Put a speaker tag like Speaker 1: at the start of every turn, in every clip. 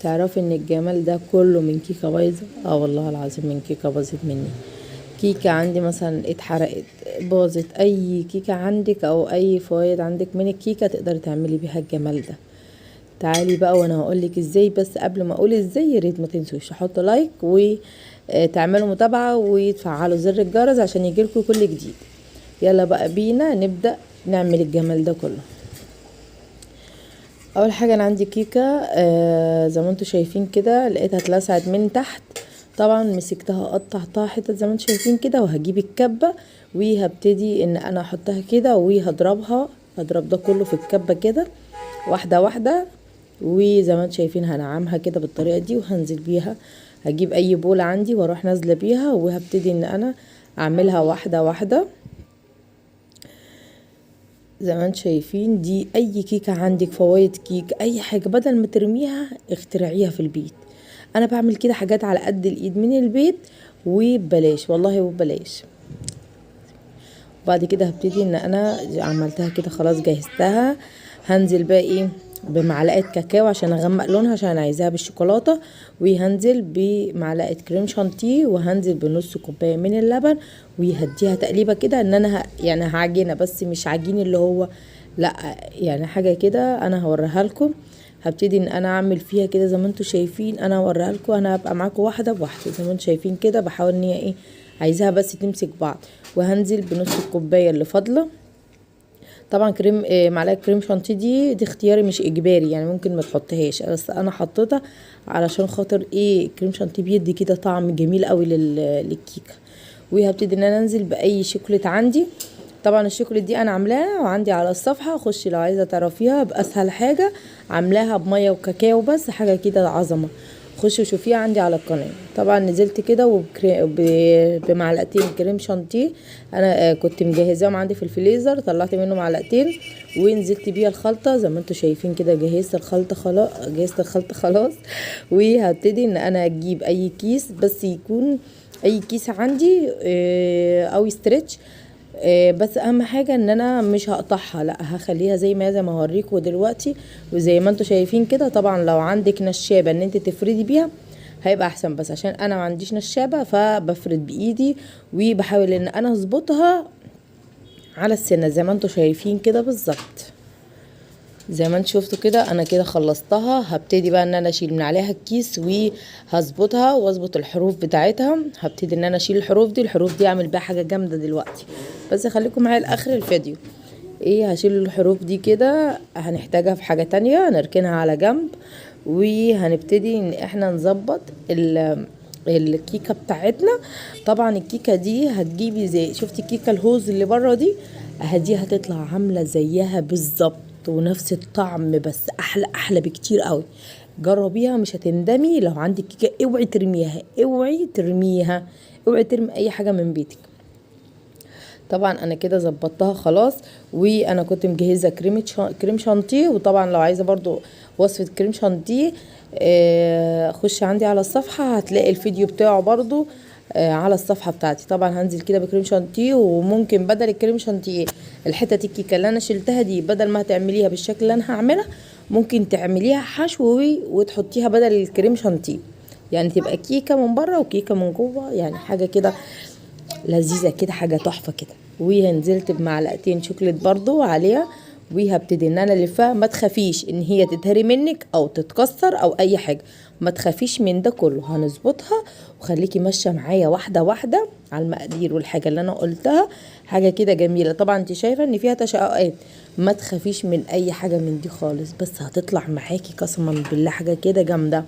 Speaker 1: تعرفي ان الجمال ده كله من كيكه بايظه؟ والله العظيم من كيكه باظت مني. كيكه عندي مثلا اتحرقت، باظت، اي كيكه عندك او اي فوائد عندك من الكيكه تقدري تعملي بيها الجمال ده. تعالي بقى وانا هقولك ازاي، بس قبل ما اقول ازاي يا ريت ما تنسوش تحطوا لايك وتعملوا متابعه وتفعلوا زر الجرس عشان يجيلكوا كل جديد. يلا بقى بينا نبدا نعمل الجمال ده كله. اول حاجه انا عندي كيكه زي ما انتوا شايفين كده، لقيتها اتلسعت من تحت. طبعا مسكتها قطعتها حتت زي ما انتوا شايفين كده، وهجيب الكبه وهبتدي ان انا احطها كده وهضربها. هضرب ده كله في الكبه كده واحده واحده، وزي ما انتوا شايفين هنعمها كده بالطريقه دي وهنزل بيها. هجيب اي بولة عندي واروح نازله بيها وهبتدي ان انا اعملها واحده واحده زي ما انتم شايفين. دي اي كيكه عندك، فوايد كيك، اي حاجه بدل ما ترميها اخترعيها في البيت. انا بعمل كده حاجات على قد الايد من البيت وببلاش، والله وببلاش. وبعد كده هبتدي ان انا عملتها كده خلاص جهزتها. هنزل بقى ايه بمعلقه كاكاو عشان اغمق لونها، عشان عايزاها بالشوكولاته. وهنزل بمعلقه كريم شانتيه، وهنزل بنص كوبايه من اللبن، ويهديها تقليبه كده ان انا يعني هعجنها، بس مش عجين اللي هو لا، يعني حاجه كده انا هوريها لكم. هبتدي ان انا اعمل فيها كده زي ما انتم شايفين. انا هوريها لكم، انا هبقى معاكم واحده بواحده زي ما انتم شايفين كده. بحاول ان هي ايه، عايزاها بس تمسك بعض. وهنزل بنص الكوبايه اللي فاضله. طبعا كريم معلقه كريم شانتيه دي اختياري مش اجباري، يعني ممكن ما تحطهاش، بس انا حطيتها علشان خاطر ايه، كريم شانتيه بيدي كده طعم جميل قوي للكيكه. وهبتدي ان انا انزل باي شوكولاته عندي. طبعا الشوكولاته دي انا عاملاها وعندي على الصفحه، خشي لو عايزه تعرفيها باسهل حاجه. عاملاها بميه وكاكاو بس، حاجه كده عظمه. خشي وشوفيها عندي على القناه. طبعا نزلت كده بمعلقتين كريم شانتيه. انا كنت مجهزاهم عندي في الفريزر، طلعت منه معلقتين ونزلت بيها الخلطه زي ما انتم شايفين كده. جهزت الخلطه خلاص، جهزت الخلطه خلاص. وهبتدي ان انا اجيب اي كيس، بس يكون اي كيس عندي او ستريتش. بس اهم حاجه ان انا مش هقطعها، لا هخليها زي ما هوريكم دلوقتي. وزي ما انتم شايفين كده، طبعا لو عندك نشابه ان انت تفردي بيها هيبقى احسن، بس عشان انا ما عنديش نشابه فبفرد بايدي. وبحاول ان انا اظبطها على السنه زي ما انتم شايفين كده بالظبط. زي ما انت شفتوا كده انا كده خلصتها. هبتدي بقى ان انا اشيل من عليها الكيس وهظبطها واظبط الحروف بتاعتها. هبتدي ان انا اشيل الحروف دي اعمل بيها حاجه جامده دلوقتي، بس خليكم معايا لاخر الفيديو. ايه، هشيل الحروف دي كده، هنحتاجها في حاجه تانية نركنها على جنب. وهنبتدي ان احنا نظبط الكيكه بتاعتنا. طبعا الكيكه دي هتجيبي زي شفتي الكيكه الهوز اللي بره دي، دي هتطلع عامله زيها بالظبط ونفس الطعم، بس احلى احلى بكتير قوي. جربيها مش هتندمي. لو عندك كيكه اوعي ترميها، اوعي ترميها، اوعي ترمي اي حاجه من بيتك. طبعا انا كده ظبطتها خلاص. وانا كنت مجهزه كريم شانتيه. وطبعا لو عايزه برضو وصفه كريم شانتيه خش عندي على الصفحه هتلاقي الفيديو بتاعه برضو على الصفحه بتاعتي. طبعا هنزل كده بكريم شانتيه، وممكن بدل الكريم شانتيه الحتت الكيكه اللي انا شلتها دي، بدل ما هتعمليها بالشكل اللي انا هعملها ممكن تعمليها حشو وتحطيها بدل الكريم شانتيه، يعني تبقى كيكه من بره وكيكه من جوه، يعني حاجه كده لذيذه كده، حاجه تحفه كده. ونزلت بمعلقتين شوكليت برضو عليها. وهبتدي ان انا الفها. ما تخافيش ان هي تتهري منك او تتكسر او اي حاجه، ما تخافيش من ده كله. هنظبطها وخليكي ماشيه معايا واحده واحده على المقادير والحاجه اللي انا قلتها. حاجه كده جميله. طبعا انت شايفه ان فيها تشققات، ما تخافيش من اي حاجه من دي خالص، بس هتطلع معاكي قسما بالله حاجه كده جامده.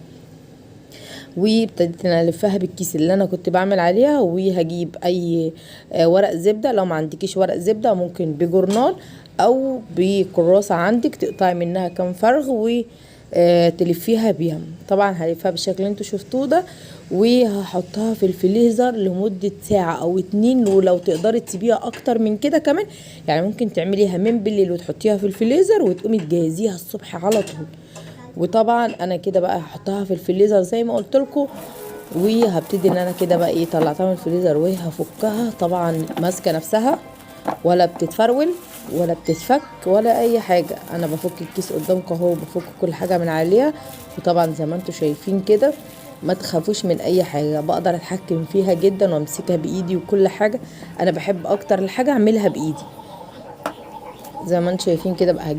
Speaker 1: وابتديت انا الفها بالكيس اللي انا كنت بعمل عليها. وهجيب اي ورق زبده، لو ما عندكيش ورق زبده ممكن بجورنال او بكراسه عندك تقطعي منها كام فرغ تلفيها بيها. طبعا هلفها بالشكل اللي انتوا شفتوه ده، وهحطها في الفريزر لمدة ساعة او 2. ولو تقدري تسيبيها اكتر من كده كمان، يعني ممكن تعمليها من بالليل وتحطيها في الفريزر وتقومي تجهزيها الصبح على طول. وطبعا انا كده بقى هحطها في الفريزر زي ما قلت لكم. وهبتدي ان انا كده بقى ايه، طلعتها من الفريزر وهفكها. طبعا ماسكه نفسها، ولا بتتفرول ولا بتتفك ولا اي حاجه. انا بفك الكيس قدامكم اهو، بفك كل حاجه من عليها وطبعا زي ما انتوا شايفين كده ما تخافوش من اي حاجه، بقدر اتحكم فيها جدا وامسكها بايدي وكل حاجه. انا بحب اكتر الحاجه اعملها بايدي. زي ما انتم شايفين كده بقى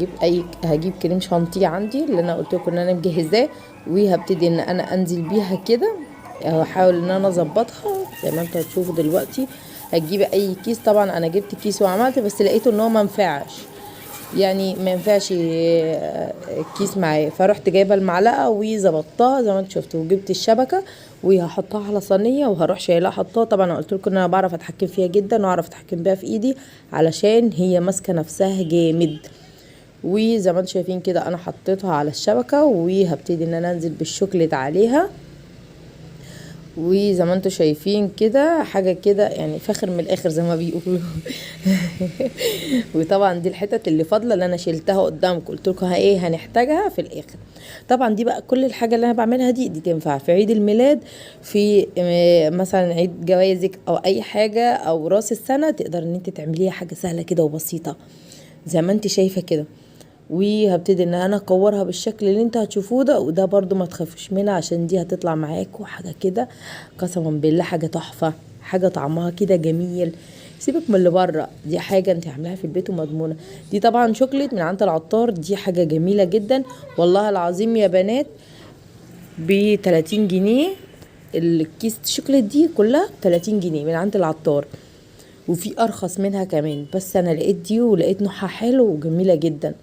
Speaker 1: هجيب كريم شانتيه عندي اللي انا قلت لكم ان انا مجهزاه، وهبتدي ان انا انزل بيها كده، احاول ان انا اظبطها زي ما انتوا هتشوفوا دلوقتي. هتجيبي اي كيس، طبعا انا جبت كيس وعملت، بس لقيته ان هو ما ينفعش، يعني ما ينفعش كيس معايا، فرحت جايبه المعلقه وظبطتها زي ما انتوا شفتوا، وجبت الشبكه وهحطها على صينيه وهروح شايلها حطها. طبعا انا قلت لكم ان انا بعرف اتحكم فيها جدا واعرف اتحكم بيها في ايدي علشان هي ماسكه نفسها جامد. وزي ما انتم شايفين كده انا حطيتها على الشبكه، وهبتدي ان انا انزل بالشوكليت عليها. وزي ما انتم شايفين كده حاجه كده يعني فاخر من الاخر زي ما بيقولوا. وطبعا دي الحتت اللي فاضله اللي انا شلتها قدامكم، قلت لكم ايه هنحتاجها في الاخر. طبعا دي بقى كل الحاجه اللي انا بعملها دي تنفع في عيد الميلاد، في مثلا عيد جوازك او اي حاجه او راس السنه، تقدر ان انت تعمليها حاجه سهله كده وبسيطه زي ما انت شايفه كده. وهبتدي ان انا اكورها بالشكل اللي انت هتشوفوه ده، وده برضو ما تخافوش منها عشان دي هتطلع معاكوا حاجه كده قسما بالله حاجه تحفه، حاجه طعمها كده جميل. سيبك من اللي بره، دي حاجه انت عاملاها في البيت ومضمونه. دي طبعا شوكليت من عند العطار، دي حاجه جميله جدا والله العظيم يا بنات، ب 30 جنيه. الكيس الشوكليت دي كلها 30 جنيه من عند العطار، وفي ارخص منها كمان، بس انا لقيت دي ولقيت نوعها حلو وجميله جدا.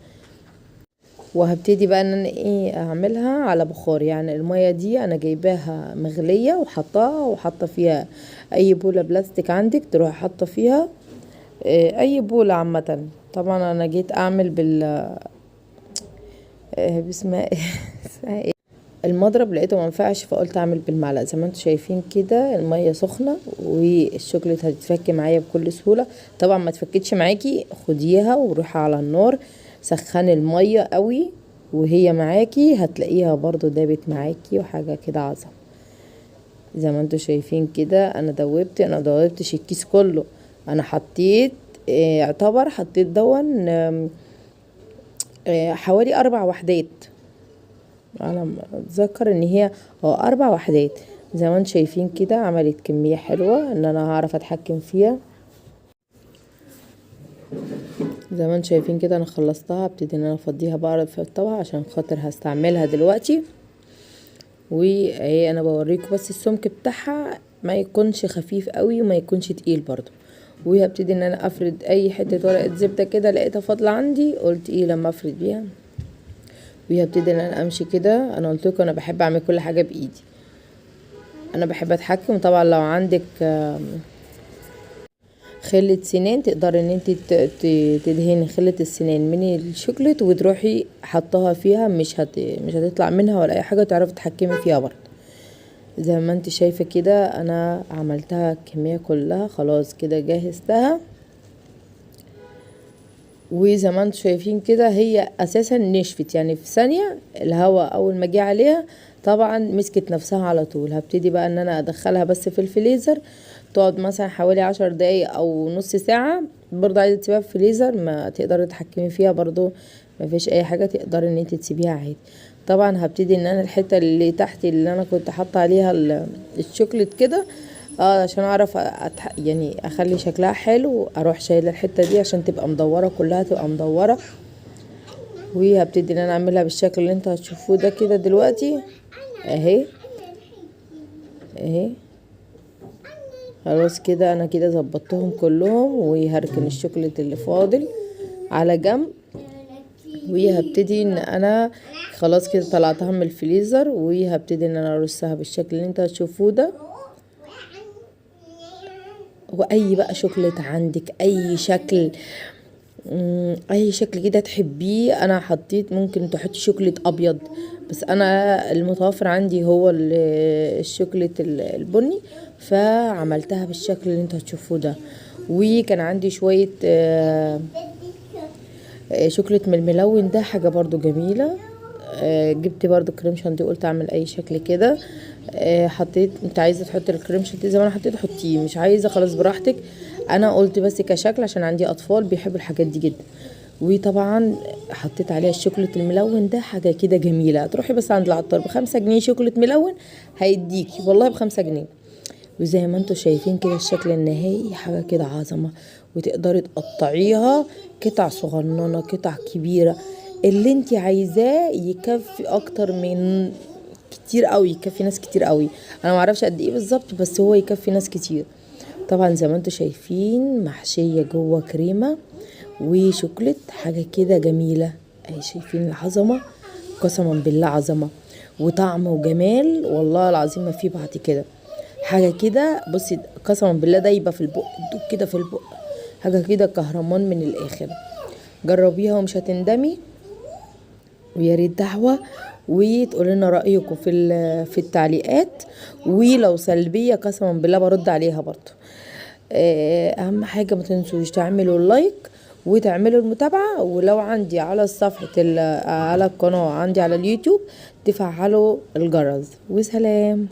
Speaker 1: وهبتدي بقى ان انا اعملها على بخار، يعني المية دي انا جايباها مغلية وحاطة فيها اي بولة بلاستيك عندك تروح حاطة فيها اي بولة عامة. طبعا انا جيت اعمل باسمها اسمها ايه المضرب، لقيته ما ينفعش فقلت اعمل بالمعلقه. زي ما انتم شايفين كده الميه سخنه والشوكليت هتتفك معايا بكل سهوله. طبعا ما تفكتش معاكي خديها وروحي على النار سخني الميه قوي، وهي معاكي هتلاقيها برضو دابت معاكي وحاجه كده عظمه. زي ما انتم شايفين كده انا دوبتش الكيس كله، انا حطيت يعتبر حطيت دون حوالي 4 وحدات على ما اتذكر ان هي 4 وحدات. زي ما انتم شايفين كده عملت كمية حلوة ان انا هعرف اتحكم فيها. زي ما انتم شايفين كده انا خلصتها، ابتدي ان انا افضيها بقى في الطبق عشان خاطر هستعملها دلوقتي. واهي انا بوريكم بس السمك بتاعها ما يكونش خفيف قوي وما يكونش تقيل برضو. وهبتدي ان انا افرد اي حتة ورقة زبدة كده لقيتها فاضلة عندي، قلت لما افرد بيها. وهبتدي ان انا امشي كده، انا قلت لكم انا بحب اعمل كل حاجه بايدي، انا بحب اتحكم. طبعا لو عندك خلة سنان تقدر ان انت تدهني خلة السنان من الشوكليت وتروحي حطها فيها، مش هتطلع منها ولا اي حاجه، تعرفي تتحكمي فيها برضه. زي ما انت شايفه كده انا عملتها الكميه كلها خلاص كده جهزتها. وزي ما انتم شايفين كده هي اساسا نشفت، يعني في ثانيه الهواء اول ما جه عليها طبعا مسكت نفسها على طول. هبتدي بقى ان انا ادخلها بس في الفريزر تقعد مثلا حوالي 10 دقايق او نص ساعه، برضه عايزه تسيبها في الفريزر ما تقدري تتحكمي فيها برضه، ما فيش اي حاجه تقدري ان انت تسيبيها عادي. طبعا هبتدي ان انا الحته اللي تحت اللي انا كنت حاطه عليها الشوكليت كده عشان اعرف يعني اخلي شكلها حلو، اروح شايله الحته دي عشان تبقى مدوره كلها تبقى مدوره. وهبتدي ان انا اعملها بالشكل اللي انتوا هتشوفوه ده كده دلوقتي اهي خلاص كده انا كده ظبطتهم كلهم. وهركن الشوكليت اللي فاضل على جنب، وهبتدي ان انا خلاص كده طلعتها من الفريزر، وهبتدي ان انا ارصها بالشكل اللي انتوا هتشوفوه ده. واي بقى شوكليت عندك اي شكل اي شكل كده تحبيه، انا حطيت ممكن تحطي شوكليت ابيض، بس انا المتوفر عندي هو الشوكليت البني، فعملتها بالشكل اللي انتوا هتشوفوه ده. وكان عندي شوية شوكليت من الملون ده حاجة برضو جميلة. جبت برضو كريم شانتيه قلت اعمل اي شكل كده. حطيت، انت عايزه تحطي الكريم شانتيه زي ما انا حطيت حطيه، مش عايزه خلاص براحتك. انا قلت بس كشكل عشان عندي اطفال بيحبوا الحاجات دي جدا. وطبعا حطيت عليها الشوكولات الملون ده، حاجه كده جميله. تروحي بس عند العطار ب5 جنيه شوكولات ملون هيديكي والله ب5 جنيه. وزي ما انتوا شايفين كده الشكل النهائي حاجه كده عظمه، وتقدري تقطعيها قطع صغننه قطع كبيره، اللي انت عايزاه يكفي اكتر من كتير قوي، يكفي ناس كتير قوي. انا معرفش قد ايه بالظبط بس هو يكفي ناس كتير. طبعا زي ما انتوا شايفين محشيه جوه كريمه وشوكليت، حاجه كده جميله اهي. شايفين العظمه؟ قسما بالله عظمه وطعم وجمال، والله العظيم ما في بعد كده. حاجه كده بصي قسما بالله دايبه في البق، تدوب كده في البق، حاجه كده كهرمان من الاخر. جربيها ومش هتندمي، ويا ريت دعوه وتقول لنا رايكم في التعليقات، ولو سلبيه قسما بالله برد عليها برضو. اهم حاجه ما تنسوش تعملوا اللايك وتعملوا المتابعه، ولو عندي على صفحه على القناه عندي على اليوتيوب تفعلوا الجرس. وسلام.